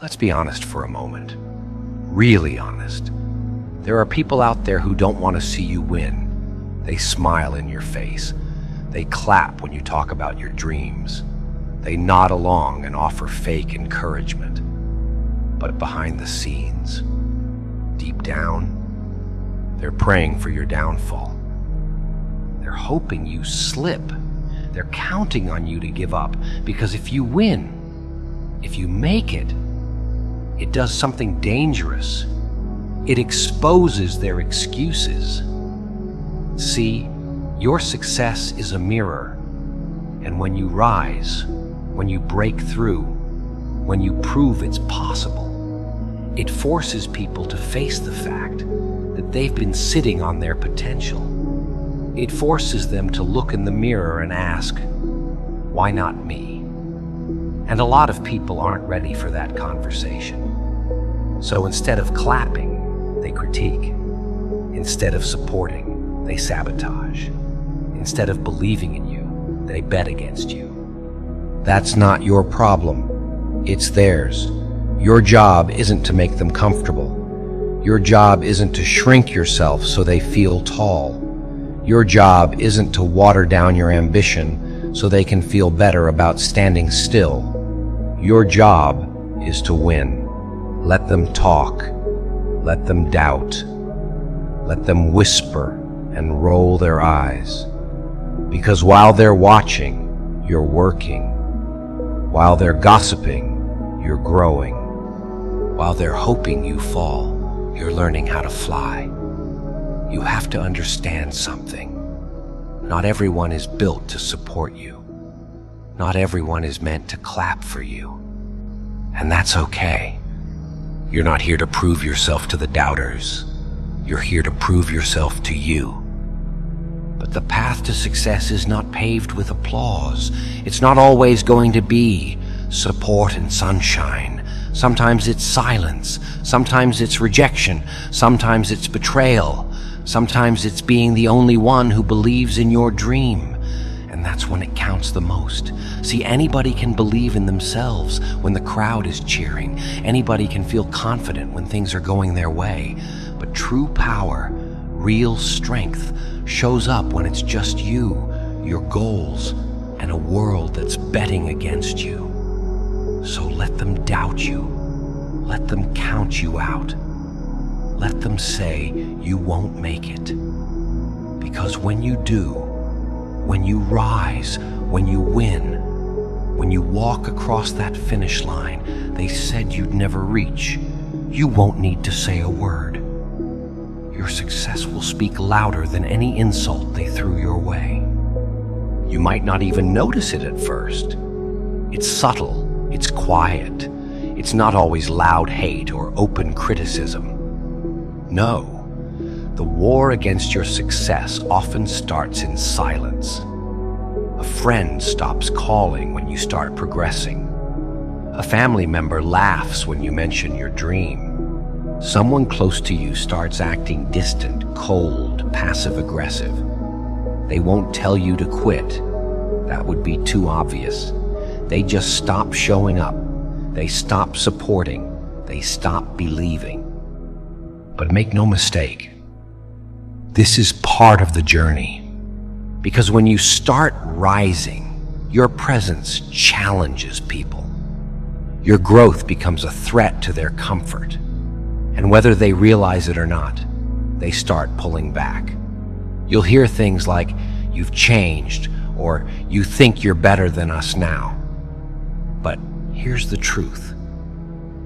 Let's be honest for a moment. Really honest. There are people out there who don't want to see you win. They smile in your face. They clap when you talk about your dreams. They nod along and offer fake encouragement. But behind the scenes, deep down, they're praying for your downfall. They're hoping you slip. They're counting on you to give up, because if you win, if you make it, it does something dangerous. It exposes their excuses. See, your success is a mirror, and when you rise, when you break through, when you prove it's possible, it forces people to face the fact that they've been sitting on their potential. It forces them to look in the mirror and ask, why not me? And a lot of people aren't ready for that conversation. So instead of clapping, they critique. Instead of supporting, they sabotage. Instead of believing in you, they bet against you. That's not your problem. It's theirs. Your job isn't to make them comfortable. Your job isn't to shrink yourself so they feel tall. Your job isn't to water down your ambition so they can feel better about standing still. Your job is to win. Let them talk. Let them doubt. Let them whisper and roll their eyes. Because while they're watching, you're working. While they're gossiping, you're growing. While they're hoping you fall, you're learning how to fly. You have to understand something. Not everyone is built to support you. Not everyone is meant to clap for you. And that's okay. You're not here to prove yourself to the doubters. You're here to prove yourself to you. But the path to success is not paved with applause. It's not always going to be support and sunshine. Sometimes it's silence. Sometimes it's rejection. Sometimes it's betrayal. Sometimes it's being the only one who believes in your dream. And that's when it counts the most. See, anybody can believe in themselves when the crowd is cheering. Anybody can feel confident when things are going their way. But true power, real strength, shows up when it's just you, your goals, and a world that's betting against you. So let them doubt you. Let them count you out. Let them say you won't make it. Because when you do, when you rise, when you win, when you walk across that finish line they said you'd never reach, you won't need to say a word. Your success will speak louder than any insult they threw your way. You might not even notice it at first. It's subtle. It's quiet. It's not always loud hate or open criticism. No, the war against your success often starts in silence. A friend stops calling when you start progressing. A family member laughs when you mention your dream. Someone close to you starts acting distant, cold, passive-aggressive. They won't tell you to quit. That would be too obvious. They just stop showing up. They stop supporting. They stop believing. But make no mistake, this is part of the journey. Because when you start rising, your presence challenges people. Your growth becomes a threat to their comfort. And whether they realize it or not, they start pulling back. You'll hear things like, "You've changed," or "You think you're better than us now." But here's the truth.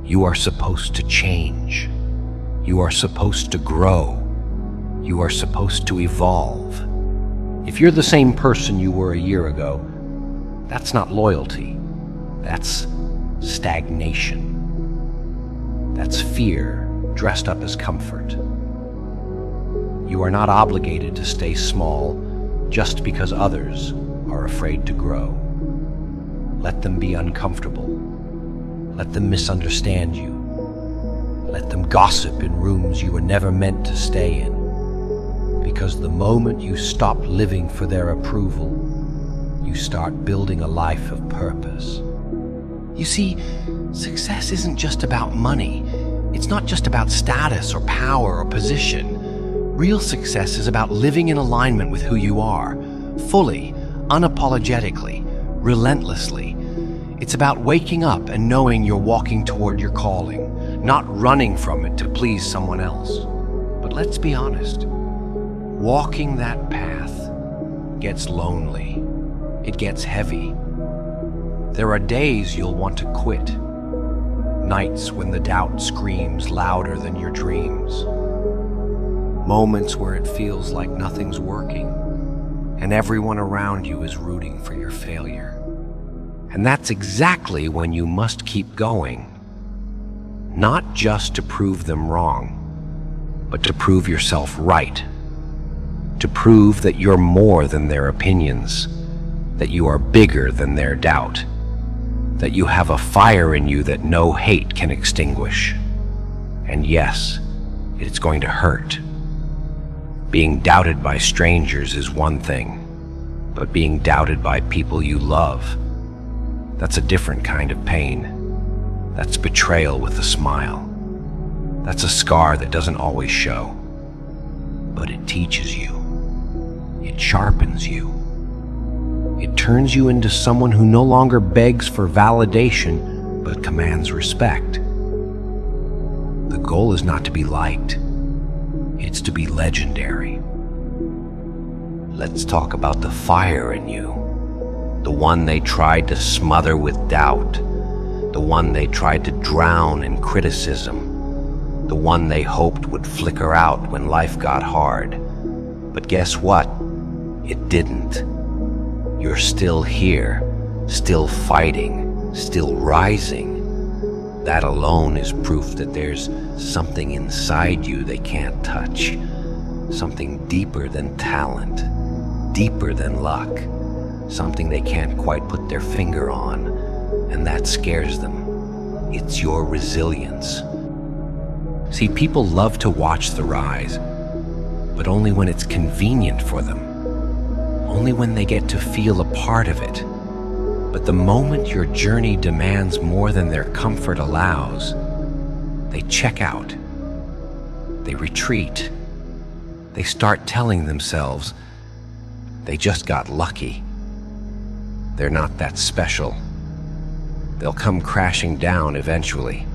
You are supposed to change. You are supposed to grow. You are supposed to evolve. If you're the same person you were a year ago, that's not loyalty. That's stagnation. That's fear dressed up as comfort. You are not obligated to stay small just because others are afraid to grow. Let them be uncomfortable. Let them misunderstand you. Let them gossip in rooms you were never meant to stay in. Because the moment you stop living for their approval, you start building a life of purpose. You see, Success isn't just about money. It's not just about status or power or position. Real success is about living in alignment with who you are, fully, unapologetically, relentlessly. It's about waking up and knowing you're walking toward your calling, not running from it to please someone else. But let's be honest, walking that path gets lonely. It gets heavy. There are days you'll want to quit. Nights when the doubt screams louder than your dreams. Moments where it feels like nothing's working and everyone around you is rooting for your failure. And that's exactly when you must keep going. Not just to prove them wrong, but to prove yourself right. To prove that you're more than their opinions, that you are bigger than their doubt, that you have a fire in you that no hate can extinguish. And yes, it's going to hurt. Being doubted by strangers is one thing, but being doubted by people you love, that's a different kind of pain. That's betrayal with a smile. That's a scar that doesn't always show, but it teaches you. It sharpens you. It turns you into someone who no longer begs for validation, but commands respect. The goal is not to be liked. It's to be legendary. Let's talk about the fire in you. The one they tried to smother with doubt. The one they tried to drown in criticism. The one they hoped would flicker out when life got hard. But guess what? It didn't. You're still here, still fighting, still rising. That alone is proof that there's something inside you they can't touch. Something deeper than talent, deeper than luck. Something they can't quite put their finger on, and that scares them. It's your resilience. See, people love to watch the rise, but only when it's convenient for them. Only when they get to feel a part of it. But the moment your journey demands more than their comfort allows, they check out. They retreat. They start telling themselves they just got lucky. They're not that special. They'll come crashing down eventually.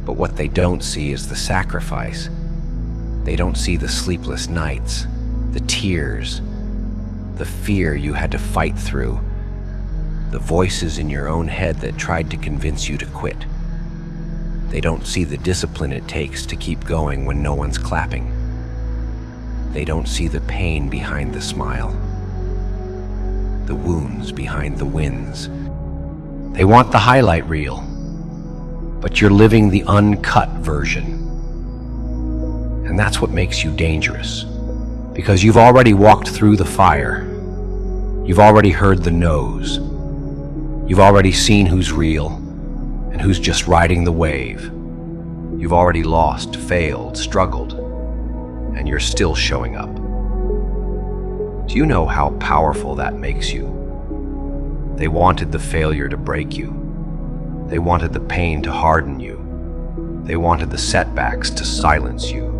But what they don't see is the sacrifice. They don't see the sleepless nights, the tears, the fear you had to fight through, the voices in your own head that tried to convince you to quit. They don't see the discipline it takes to keep going when no one's clapping. They don't see the pain behind the smile, the wounds behind the wins. They want the highlight reel, but you're living the uncut version. And that's what makes you dangerous, because you've already walked through the fire. You've already heard the no's. You've already seen who's real and who's just riding the wave. You've already lost, failed, struggled, and you're still showing up. Do you know how powerful that makes you? They wanted the failure to break you. They wanted the pain to harden you. They wanted the setbacks to silence you.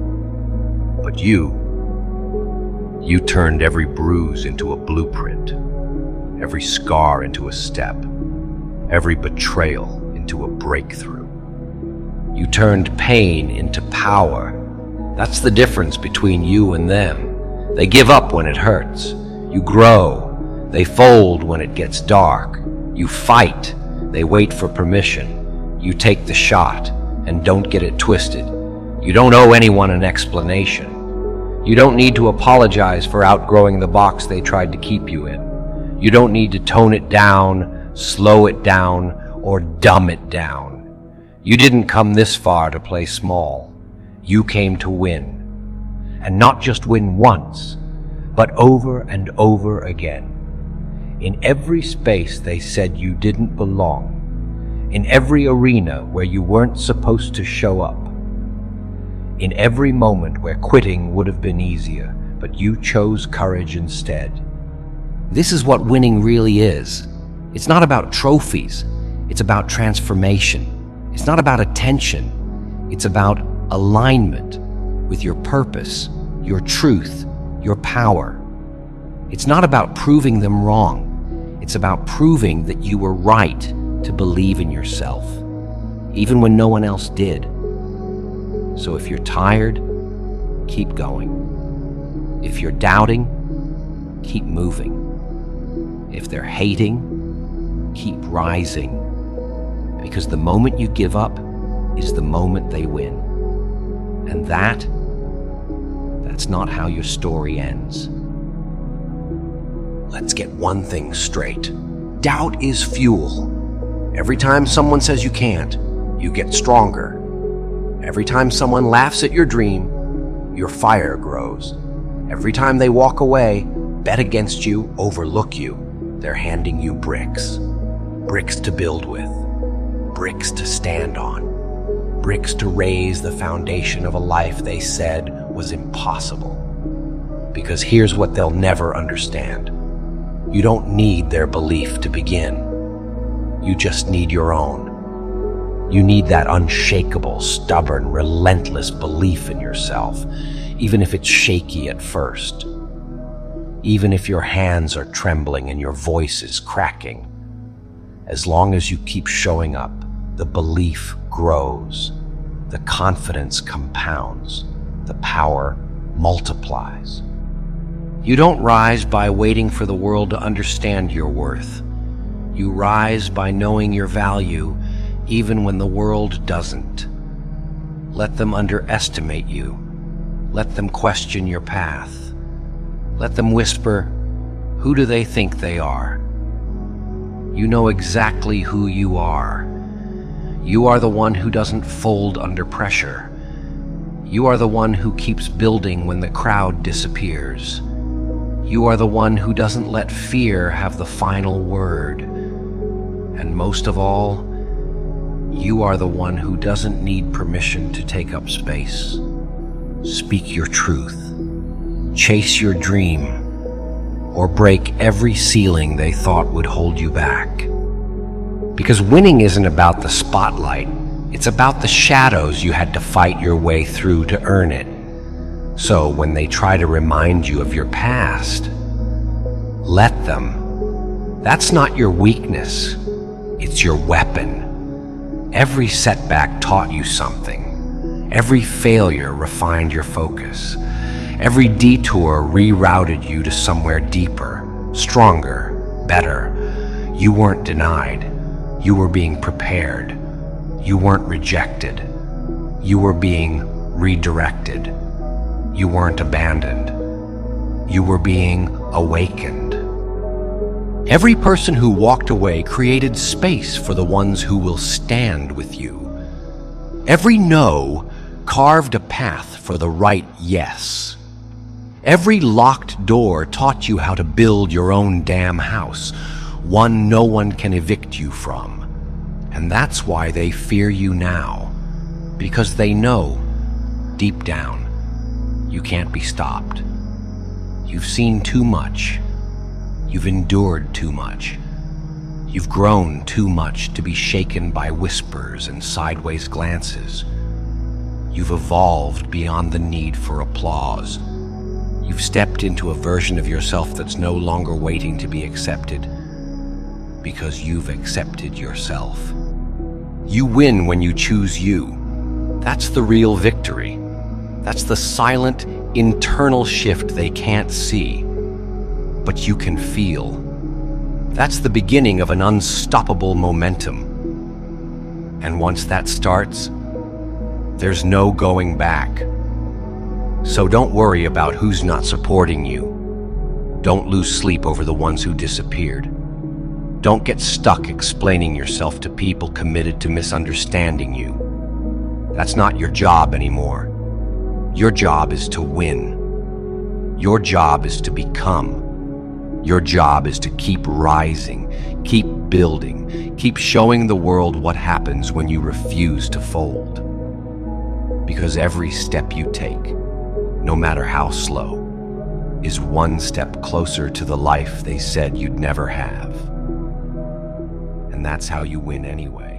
But you turned every bruise into a blueprint, every scar into a step, every betrayal into a breakthrough. You turned pain into power. That's the difference between you and them. They give up when it hurts. You grow. They fold when it gets dark. You fight. They wait for permission. You take the shot, and don't get it twisted. You don't owe anyone an explanation. You don't need to apologize for outgrowing the box they tried to keep you in. You don't need to tone it down, slow it down, or dumb it down. You didn't come this far to play small. You came to win. And not just win once, but over and over again. In every space they said you didn't belong. In every arena where you weren't supposed to show up. In every moment where quitting would have been easier, but you chose courage instead. This is what winning really is. It's not about trophies. It's about transformation. It's not about attention. It's about alignment with your purpose, your truth, your power. It's not about proving them wrong. It's about proving that you were right to believe in yourself, even when no one else did. So if you're tired, keep going. If you're doubting, keep moving. If they're hating, keep rising. Because the moment you give up is the moment they win. And that's not how your story ends. Let's get one thing straight. Doubt is fuel. Every time someone says you can't, you get stronger. Every time someone laughs at your dream, your fire grows. Every time they walk away, bet against you, overlook you, they're handing you bricks. Bricks to build with. Bricks to stand on. Bricks to raise the foundation of a life they said was impossible. Because here's what they'll never understand. You don't need their belief to begin. You just need your own. You need that unshakable, stubborn, relentless belief in yourself, even if it's shaky at first. Even if your hands are trembling and your voice is cracking. As long as you keep showing up, the belief grows, the confidence compounds, the power multiplies. You don't rise by waiting for the world to understand your worth. You rise by knowing your value, even when the world doesn't. Let them underestimate you. Let them question your path. Let them whisper, "Who do they think they are?" You know exactly who you are. You are the one who doesn't fold under pressure. You are the one who keeps building when the crowd disappears. You are the one who doesn't let fear have the final word. And most of all, you are the one who doesn't need permission to take up space. Speak your truth. Chase your dream. Or break every ceiling they thought would hold you back. Because winning isn't about the spotlight. It's about the shadows you had to fight your way through to earn it. So when they try to remind you of your past, let them. That's not your weakness. It's your weapon. Every setback taught you something. Every failure refined your focus. Every detour rerouted you to somewhere deeper, stronger, better. You weren't denied. You were being prepared. You weren't rejected. You were being redirected. You weren't abandoned. You were being awakened. Every person who walked away created space for the ones who will stand with you. Every no carved a path for the right yes. Every locked door taught you how to build your own damn house, one no one can evict you from. And that's why they fear you now, because they know, deep down, you can't be stopped. You've seen too much. You've endured too much. You've grown too much to be shaken by whispers and sideways glances. You've evolved beyond the need for applause. You've stepped into a version of yourself that's no longer waiting to be accepted, because you've accepted yourself. You win when you choose you. That's the real victory. That's the silent, internal shift they can't see, but you can feel. That's the beginning of an unstoppable momentum. And once that starts, there's no going back. So don't worry about who's not supporting you. Don't lose sleep over the ones who disappeared. Don't get stuck explaining yourself to people committed to misunderstanding you. That's not your job anymore. Your job is to win. Your job is to become. Your job is to keep rising, keep building, keep showing the world what happens when you refuse to fold. Because every step you take, no matter how slow, is one step closer to the life they said you'd never have. And and that's how you win anyway.